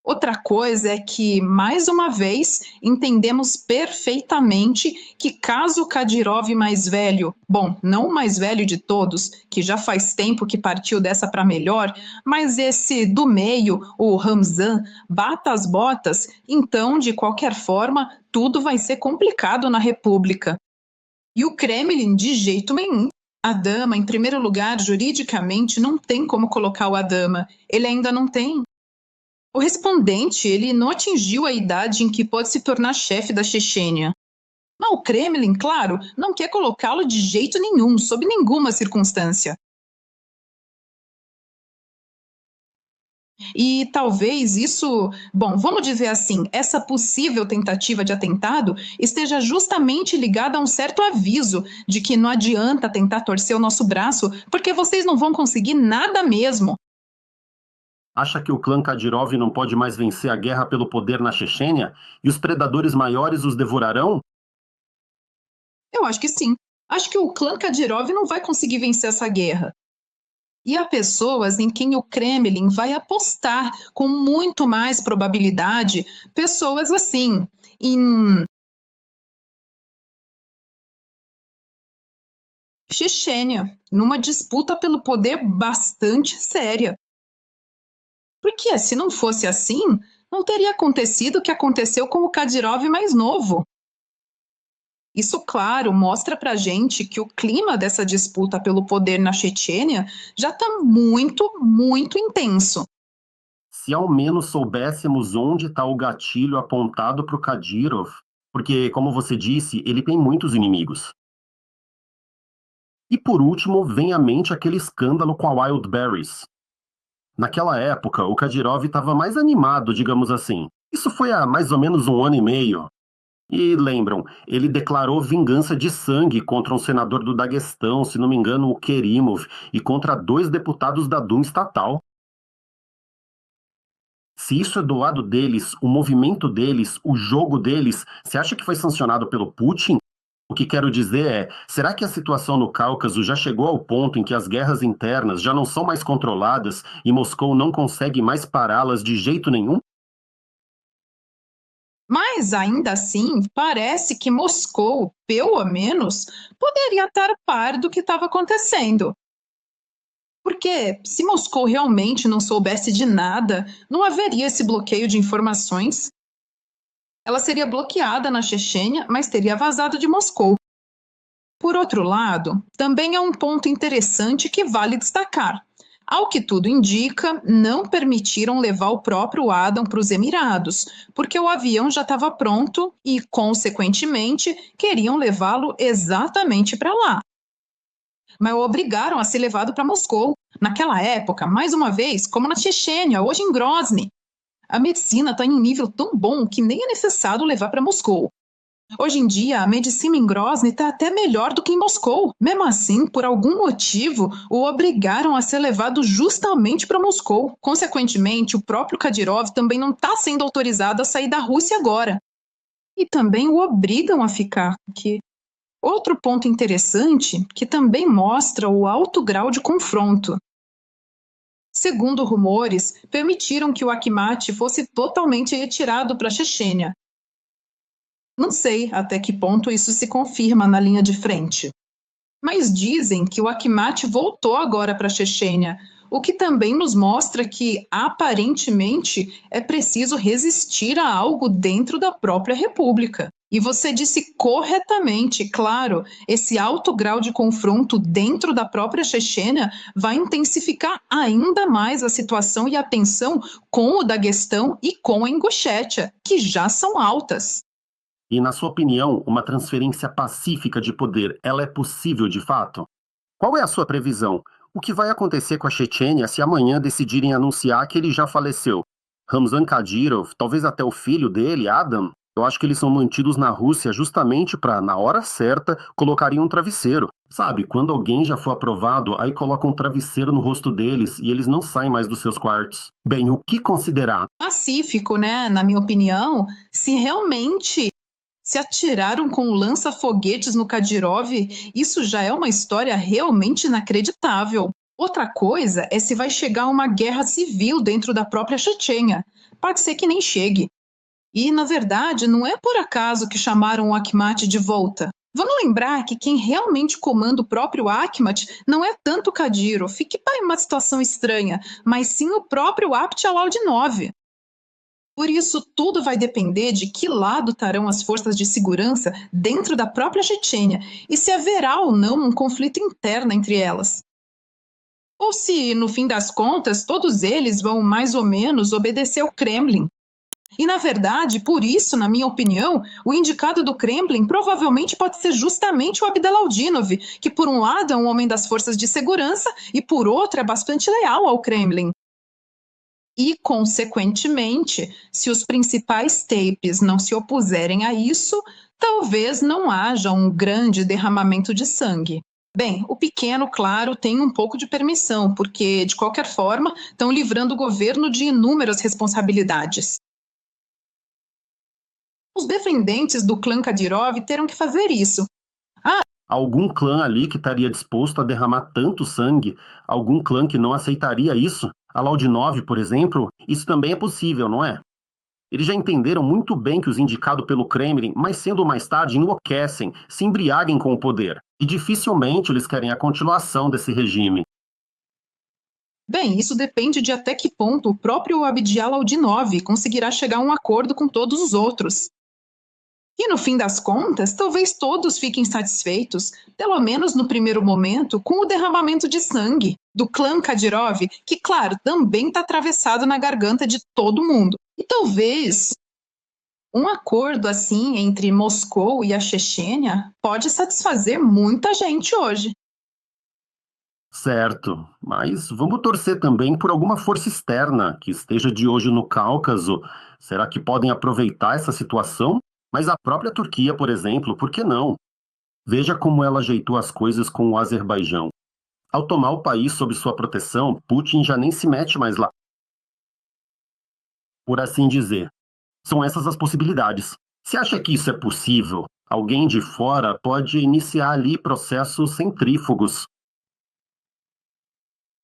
Outra coisa é que, mais uma vez, entendemos perfeitamente que caso o Kadyrov mais velho, bom, não o mais velho de todos, que já faz tempo que partiu dessa para melhor, mas esse do meio, o Ramzan, bata as botas, então, de qualquer forma, tudo vai ser complicado na República. E o Kremlin, de jeito nenhum. A dama, em primeiro lugar, juridicamente, não tem como colocar o Adama. Ele ainda não tem. O respondente, ele não atingiu a idade em que pode se tornar chefe da Chechênia. Mas o Kremlin, claro, não quer colocá-lo de jeito nenhum, sob nenhuma circunstância. E talvez isso, bom, vamos dizer assim, essa possível tentativa de atentado esteja justamente ligada a um certo aviso de que não adianta tentar torcer o nosso braço, porque vocês não vão conseguir nada mesmo. Acha que o clã Kadyrov não pode mais vencer a guerra pelo poder na Chechênia e os predadores maiores os devorarão? Eu acho que sim. Acho que o clã Kadyrov não vai conseguir vencer essa guerra. E há pessoas em quem o Kremlin vai apostar com muito mais probabilidade, pessoas assim, em Chechênia, numa disputa pelo poder bastante séria. Porque se não fosse assim, não teria acontecido o que aconteceu com o Kadyrov mais novo. Isso, claro, mostra pra gente que o clima dessa disputa pelo poder na Chechênia já está muito, muito intenso. Se ao menos soubéssemos onde está o gatilho apontado para o Kadyrov, porque, como você disse, ele tem muitos inimigos. E por último, vem à mente aquele escândalo com a Wildberries. Naquela época, o Kadyrov estava mais animado, digamos assim. Isso foi há mais ou menos um ano e meio. E lembram, ele declarou vingança de sangue contra um senador do Daguestão, se não me engano, o Kerimov, e contra 2 deputados da Duma estatal. Se isso é do lado deles, o movimento deles, o jogo deles, você acha que foi sancionado pelo Putin? O que quero dizer é, será que a situação no Cáucaso já chegou ao ponto em que as guerras internas já não são mais controladas e Moscou não consegue mais pará-las de jeito nenhum? Mas ainda assim, parece que Moscou, pelo menos, poderia estar a par do que estava acontecendo. Porque se Moscou realmente não soubesse de nada, não haveria esse bloqueio de informações. Ela seria bloqueada na Chechênia, mas teria vazado de Moscou. Por outro lado, também há um ponto interessante que vale destacar. Ao que tudo indica, não permitiram levar o próprio Adam para os Emirados, porque o avião já estava pronto e, consequentemente, queriam levá-lo exatamente para lá. Mas o obrigaram a ser levado para Moscou. Naquela época, mais uma vez, como na Chechênia, hoje em Grozny. A medicina está em um nível tão bom que nem é necessário levar para Moscou. Hoje em dia, a medicina em Grozny está até melhor do que em Moscou. Mesmo assim, por algum motivo, o obrigaram a ser levado justamente para Moscou. Consequentemente, o próprio Kadyrov também não está sendo autorizado a sair da Rússia agora. E também o obrigam a ficar aqui. Outro ponto interessante, que também mostra o alto grau de confronto. Segundo rumores, permitiram que o Akhmat fosse totalmente retirado para a Chechênia. Não sei até que ponto isso se confirma na linha de frente. Mas dizem que o Akhmat voltou agora para a Chechênia, o que também nos mostra que, aparentemente, é preciso resistir a algo dentro da própria República. E você disse corretamente, claro, esse alto grau de confronto dentro da própria Chechênia vai intensificar ainda mais a situação e a tensão com o Daguestão e com a Ingushétia, que já são altas. E, na sua opinião, uma transferência pacífica de poder, ela é possível de fato? Qual é a sua previsão? O que vai acontecer com a Chechênia se amanhã decidirem anunciar que ele já faleceu? Ramzan Kadyrov, talvez até o filho dele, Adam? Eu acho que eles são mantidos na Rússia justamente para, na hora certa, colocarem um travesseiro. Sabe, quando alguém já for aprovado, aí colocam um travesseiro no rosto deles e eles não saem mais dos seus quartos. Bem, o que considerar? Pacífico, né? Na minha opinião, se realmente se atiraram com lança-foguetes no Kadyrov, isso já é uma história realmente inacreditável. Outra coisa é se vai chegar uma guerra civil dentro da própria Chechênia. Pode ser que nem chegue. E, na verdade, não é por acaso que chamaram o Akhmat de volta. Vamos lembrar que quem realmente comanda o próprio Akhmat não é tanto Kadyrov, que está em uma situação estranha, mas sim o próprio Abd-Allah-Nov. Por isso, tudo vai depender de que lado estarão as forças de segurança dentro da própria Chechênia e se haverá ou não um conflito interno entre elas. Ou se, no fim das contas, todos eles vão mais ou menos obedecer ao Kremlin. E, na verdade, por isso, na minha opinião, o indicado do Kremlin provavelmente pode ser justamente o Abdel-Aldinov, que por um lado é um homem das forças de segurança e por outro é bastante leal ao Kremlin. E, consequentemente, se os principais tapes não se opuserem a isso, talvez não haja um grande derramamento de sangue. Bem, o pequeno, claro, tem um pouco de permissão, porque, de qualquer forma, estão livrando o governo de inúmeras responsabilidades. Os defendentes do clã Kadyrov terão que fazer isso. Algum clã ali que estaria disposto a derramar tanto sangue? Algum clã que não aceitaria isso? A Laudinov, por exemplo, isso também é possível, não é? Eles já entenderam muito bem que os indicados pelo Kremlin, mais cedo ou mais tarde, enlouquecem, se embriaguem com o poder. E dificilmente eles querem a continuação desse regime. Bem, isso depende de até que ponto o próprio Abdial-Aldinov conseguirá chegar a um acordo com todos os outros. E no fim das contas, talvez todos fiquem satisfeitos, pelo menos no primeiro momento, com o derramamento de sangue do clã Kadyrov, que, claro, também está atravessado na garganta de todo mundo. E talvez um acordo assim entre Moscou e a Chechênia pode satisfazer muita gente hoje. Certo, mas vamos torcer também por alguma força externa que esteja de olho no Cáucaso. Será que podem aproveitar essa situação? Mas a própria Turquia, por exemplo, por que não? Veja como ela ajeitou as coisas com o Azerbaijão. Ao tomar o país sob sua proteção, Putin já nem se mete mais lá, por assim dizer. São essas as possibilidades. Se acha que isso é possível, alguém de fora pode iniciar ali processos centrífugos.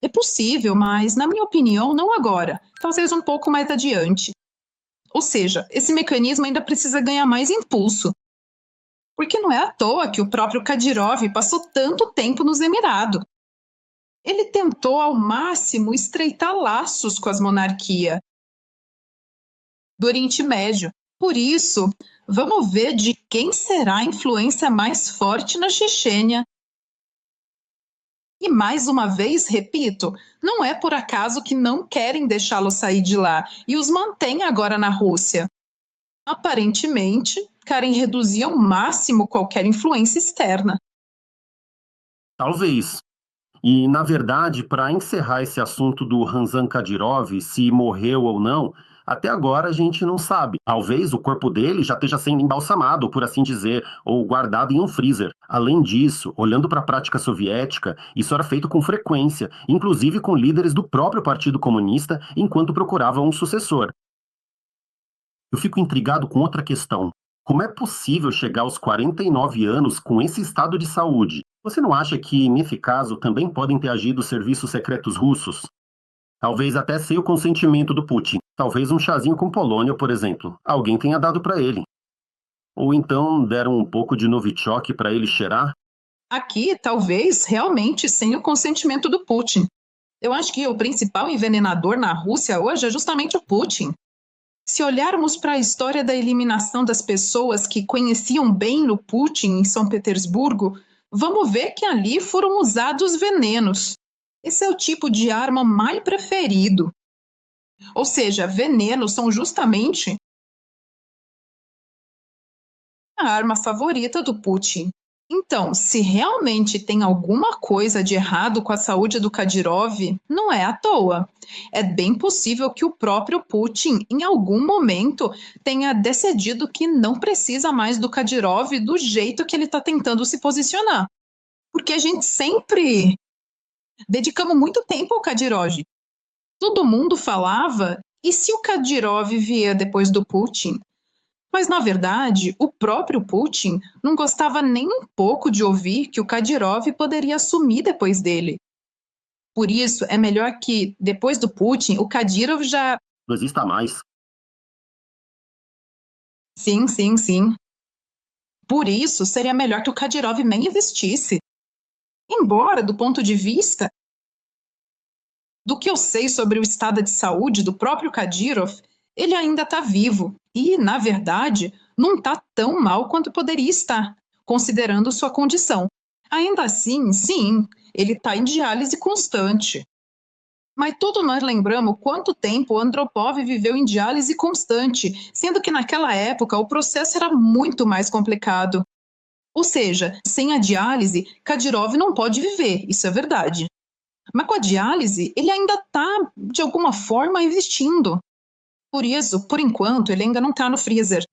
É possível, mas, na minha opinião, não agora, talvez um pouco mais adiante. Ou seja, esse mecanismo ainda precisa ganhar mais impulso. Porque não é à toa que o próprio Kadyrov passou tanto tempo nos Emirados. Ele tentou ao máximo estreitar laços com as monarquias do Oriente Médio. Por isso, vamos ver de quem será a influência mais forte na Chechênia. E mais uma vez, repito, não é por acaso que não querem deixá-lo sair de lá e os mantêm agora na Rússia. Aparentemente, querem reduzir ao máximo qualquer influência externa. Talvez. E, na verdade, para encerrar esse assunto do Ramzan Kadyrov, se morreu ou não, até agora a gente não sabe. Talvez o corpo dele já esteja sendo embalsamado, por assim dizer, ou guardado em um freezer. Além disso, olhando para a prática soviética, isso era feito com frequência, inclusive com líderes do próprio Partido Comunista, enquanto procuravam um sucessor. Eu fico intrigado com outra questão. Como é possível chegar aos 49 anos com esse estado de saúde? Você não acha que, nesse caso, também podem ter agido os serviços secretos russos? Talvez até sem o consentimento do Putin. Talvez um chazinho com polônio, por exemplo. Alguém tenha dado para ele. Ou então deram um pouco de Novichok para ele cheirar? Aqui, talvez, realmente sem o consentimento do Putin. Eu acho que o principal envenenador na Rússia hoje é justamente o Putin. Se olharmos para a história da eliminação das pessoas que conheciam bem o Putin em São Petersburgo, vamos ver que ali foram usados venenos. Esse é o tipo de arma mais preferido. Ou seja, venenos são justamente a arma favorita do Putin. Então, se realmente tem alguma coisa de errado com a saúde do Kadyrov, não é à toa. É bem possível que o próprio Putin, em algum momento, tenha decidido que não precisa mais do Kadyrov do jeito que ele está tentando se posicionar. Porque a gente sempre dedicamos muito tempo ao Kadyrov. Todo mundo falava, e se o Kadyrov vier depois do Putin? Mas, na verdade, o próprio Putin não gostava nem um pouco de ouvir que o Kadyrov poderia assumir depois dele. Por isso, é melhor que, depois do Putin, o Kadyrov já... Não exista mais. Sim, sim, sim. Por isso, seria melhor que o Kadyrov nem existisse. Embora, do ponto de vista do que eu sei sobre o estado de saúde do próprio Kadyrov, ele ainda está vivo e, na verdade, não está tão mal quanto poderia estar, considerando sua condição. Ainda assim, sim, ele está em diálise constante. Mas todos nós lembramos quanto tempo Andropov viveu em diálise constante, sendo que naquela época o processo era muito mais complicado. Ou seja, sem a diálise, Kadyrov não pode viver, isso é verdade. Mas com a diálise, ele ainda está, de alguma forma, existindo. Por isso, por enquanto, ele ainda não está no freezer.